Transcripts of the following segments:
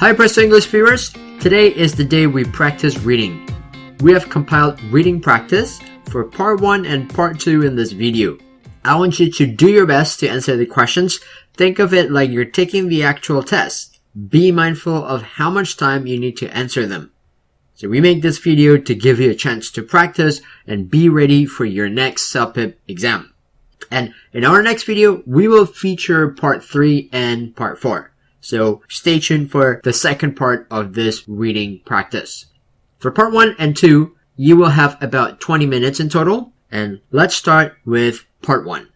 Hi Presto English viewers! Today is the day we practice reading. We have compiled reading practice for part 1 and part 2 in this video. I want you to do your best to answer the questions. Think of it like you're taking the actual test. Be mindful of how much time you need to answer them. So we make this video to give you a chance to practice and be ready for your next CELPIP exam. And in our next video, we will feature part 3 and part 4. So stay tuned for the second part of this reading practice. For part 1 and 2, you will have about 20 minutes in total. And let's start with part 1.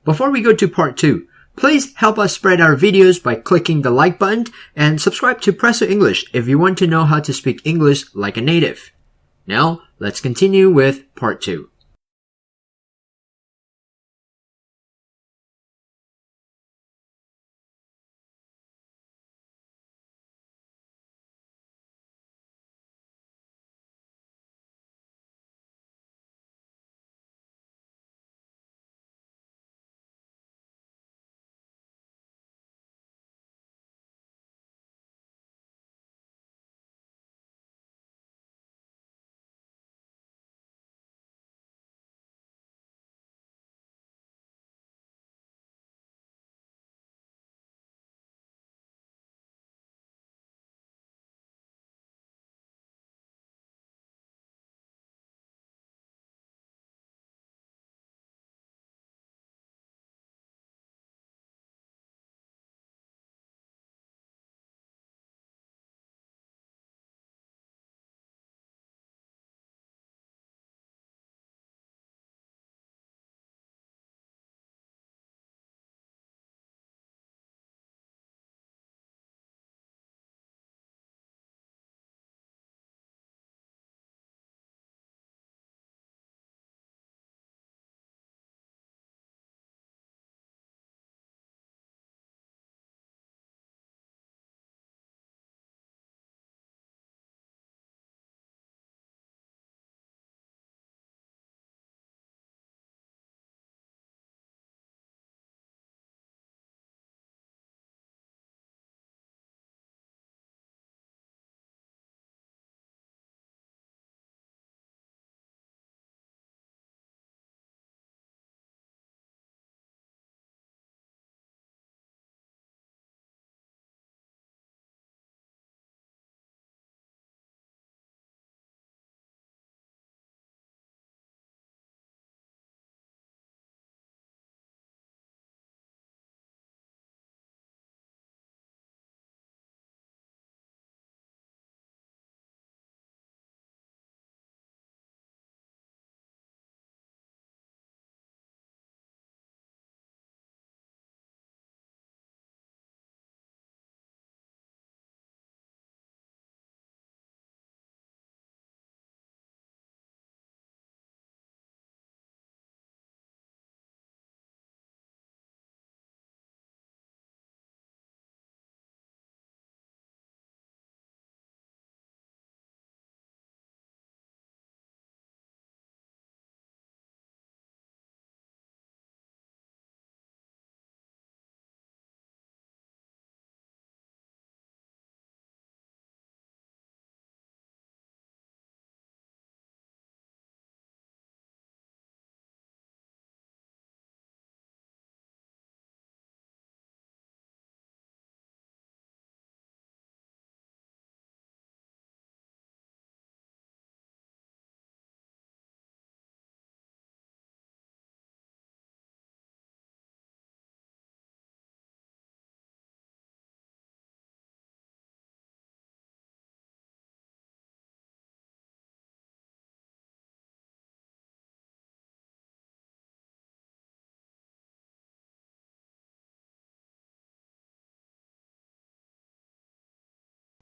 Before we go to part 2, please help us spread our videos by clicking the like button and subscribe to Presto English if you want to know how to speak English like a native. Now, let's continue with part 2.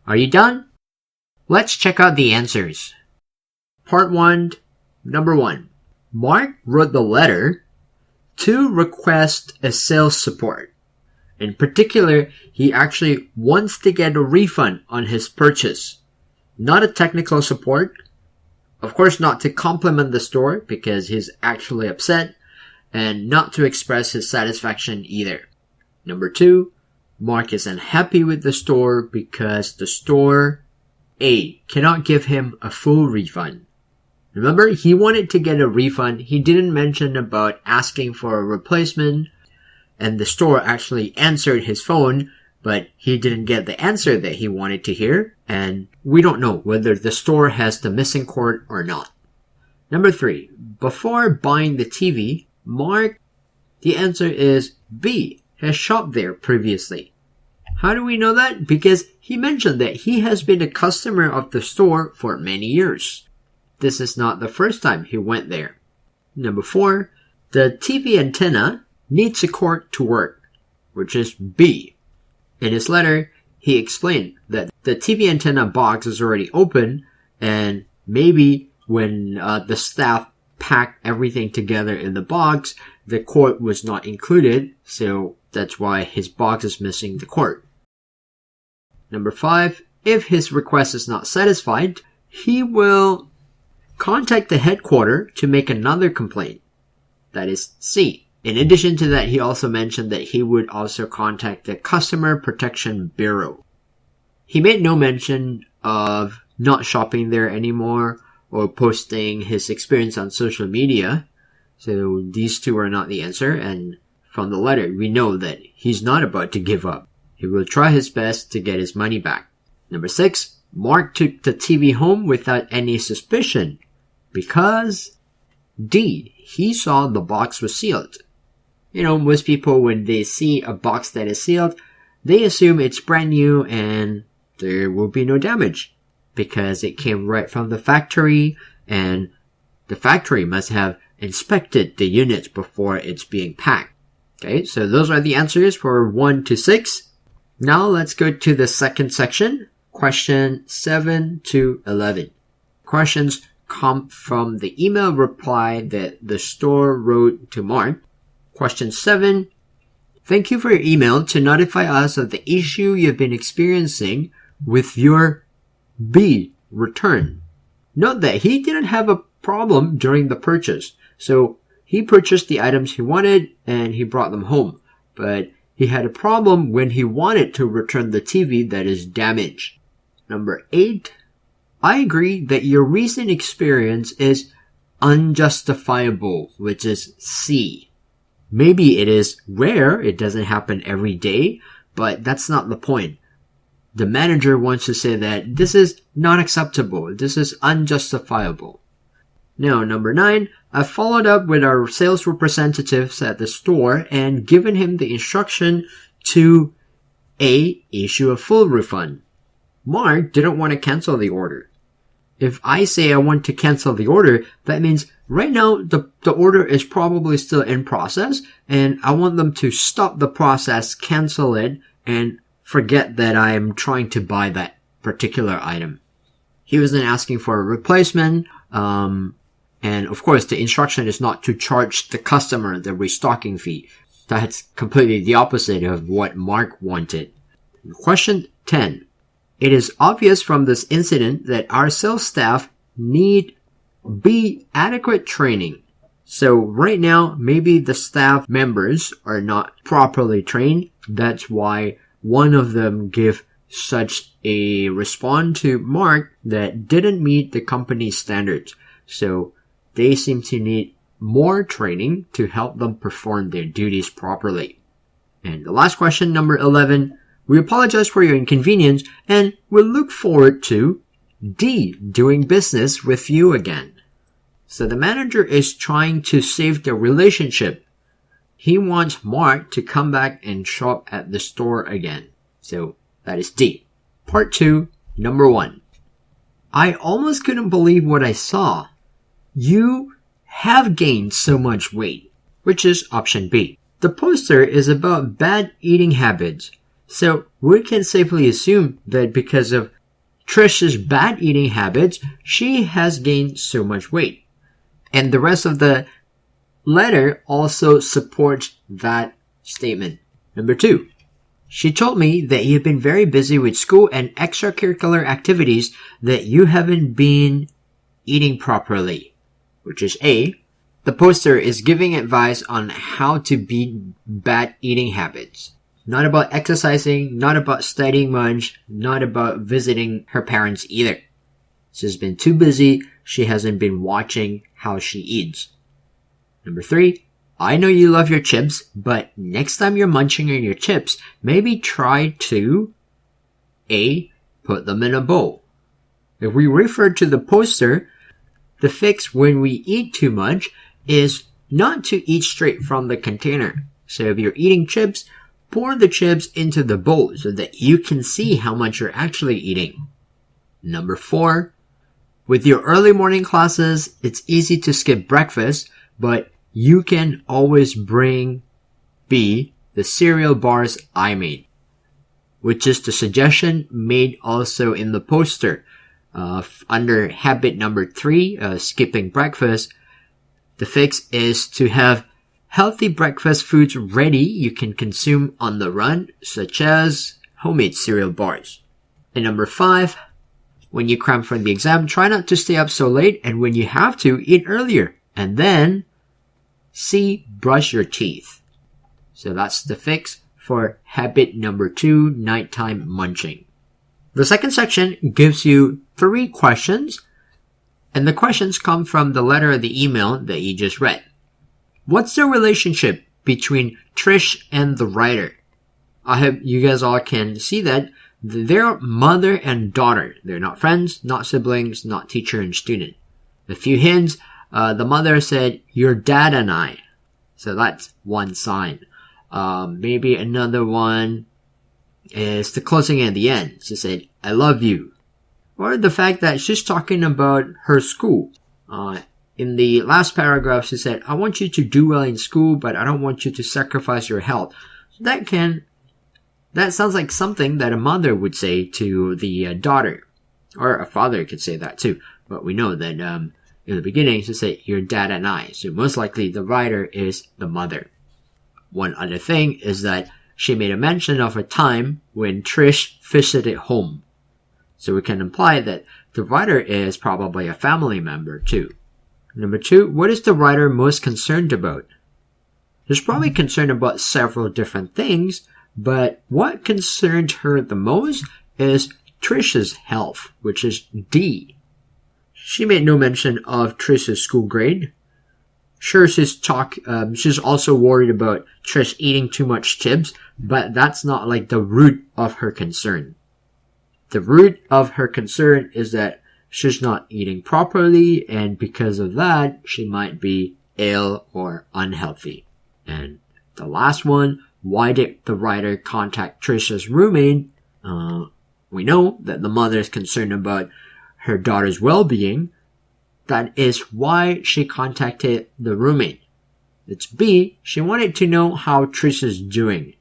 Are you done? Let's check out the answers. Part 1, number 1. Mark wrote the letter to request a sales support. In particular, he actually wants to get a refund on his purchase. Not a technical support. Of course, not to compliment the store because he's actually upset, and not to express his satisfaction either. Number 2, Mark is unhappy with the store because the store A cannot give him a full refund. Remember, he wanted to get a refund. He didn't mention about asking for a replacement, and the store actually answered his phone, but he didn't get the answer that he wanted to hear, and we don't know whether the store has the missing cord or not. Number 3, before buying the TV, Mark, the answer is B, has shopped there previously. How do we know that? Because he mentioned that he has been a customer of the store for many years. This is not the first time he went there. Number 4, the TV antenna needs a cord to work, which is B. In his letter, he explained that the TV antenna box is already open, and maybe when the staff packed everything together in the box, the cord was not included, so that's why his box is missing the cord. Number 5, if his request is not satisfied, he will contact the headquarters to make another complaint. That is C. In addition to that, he also mentioned that he would also contact the Customer Protection Bureau. He made no mention of not shopping there anymore or posting his experience on social media. So these two are not the answer, and from the letter, we know that he's not about to give up. He will try his best to get his money back. Number 6, Mark took the TV home without any suspicion because D, he saw the box was sealed. You know, most people, when they see a box that is sealed, they assume it's brand new and there will be no damage because it came right from the factory, and the factory must have inspected the units before it's being packed. Okay, so those are the answers for 1 to 6. Now let's go to the second section, question 7 to 11. Questions come from the email reply that the store wrote to Mark. Question 7. Thank you for your email to notify us of the issue you've been experiencing with your B return. Note that he didn't have a problem during the purchase. So he purchased the items he wanted and he brought them home. But he had a problem when he wanted to return the TV that is damaged. Number 8. I agree that your recent experience is unjustifiable, which is C. Maybe it is rare, it doesn't happen every day, but that's not the point. The manager wants to say that this is not acceptable, this is unjustifiable. Now, number 9, I followed up with our sales representatives at the store and given him the instruction to A, issue a full refund. Mark didn't want to cancel the order. If I say I want to cancel the order, that means right now the order is probably still in process, and I want them to stop the process, cancel it, and forget that I am trying to buy that particular item. He wasn't asking for a replacement, and of course the instruction is not to charge the customer the restocking fee. That's completely the opposite of what Mark wanted. Question 10. It is obvious from this incident that our sales staff need B, adequate training. So right now, maybe the staff members are not properly trained. That's why one of them gave such a response to Mark that didn't meet the company's standards. So they seem to need more training to help them perform their duties properly. And the last question, number 11. We apologize for your inconvenience and we'll look forward to D, doing business with you again. So the manager is trying to save the relationship. He wants Mark to come back and shop at the store again. So that is D. Part 2, number 1. I almost couldn't believe what I saw. You have gained so much weight, which is option B. The poster is about bad eating habits. So we can safely assume that because of Trish's bad eating habits, she has gained so much weight. And the rest of the letter also supports that statement. Number 2, she told me that you've been very busy with school and extracurricular activities that you haven't been eating properly, which is A. The poster is giving advice on how to beat bad eating habits. Not about exercising, not about studying much, not about visiting her parents either. She's been too busy, she hasn't been watching how she eats. Number 3, I know you love your chips, but next time you're munching on your chips, maybe try to A. Put them in a bowl. If we refer to the poster, the fix when we eat too much is not to eat straight from the container. So if you're eating chips, pour the chips into the bowl so that you can see how much you're actually eating. Number 4, with your early morning classes, it's easy to skip breakfast, but you can always bring B, the cereal bars I made, which is the suggestion made also in the poster. Under habit number 3, skipping breakfast, the fix is to have healthy breakfast foods ready you can consume on the run, such as homemade cereal bars. And number 5, when you cram for the exam, try not to stay up so late, and when you have to, eat earlier. And then C, brush your teeth. So that's the fix for habit number 2, nighttime munching. The second section gives you 3 questions, and the questions come from the letter of the email that you just read. What's the relationship between Trish and the writer? I hope you guys all can see that they're mother and daughter. They're not friends, not siblings, not teacher and student. A few hints. The mother said, your dad and I. So that's one sign. Maybe another one is the closing at the end. She said, I love you. Or the fact that she's talking about her school. In the last paragraph, she said, I want you to do well in school, but I don't want you to sacrifice your health. So that sounds like something that a mother would say to the daughter. Or a father could say that too. But we know that in the beginning, she said, your dad and I. So most likely the writer is the mother. One other thing is that she made a mention of a time when Trish visited home. So we can imply that the writer is probably a family member too. Number 2, what is the writer most concerned about? She's probably concerned about several different things, but what concerned her the most is Trish's health, which is D. She made no mention of Trish's school grade. Sure, she's also worried about Trish eating too much chips, but that's not like the root of her concern. The root of her concern is that she's not eating properly, and because of that, she might be ill or unhealthy. And the last one, why did the writer contact Trisha's roommate? We know that the mother is concerned about her daughter's well-being. That is why she contacted the roommate. It's B, she wanted to know how Trisha's doing.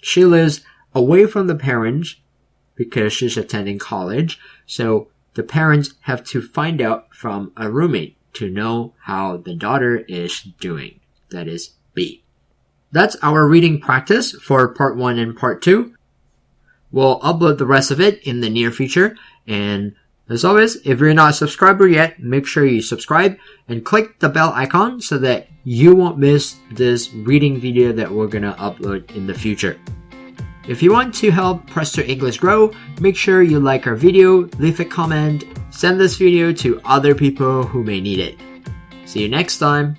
She lives away from the parents because she's attending college, so the parents have to find out from a roommate to know how the daughter is doing. That is B. That's our reading practice for part 1 and part 2. We'll upload the rest of it in the near future. And as always, if you're not a subscriber yet, make sure you subscribe and click the bell icon so that you won't miss this reading video that we're going to upload in the future. If you want to help Presto English grow, make sure you like our video, leave a comment, send this video to other people who may need it. See you next time.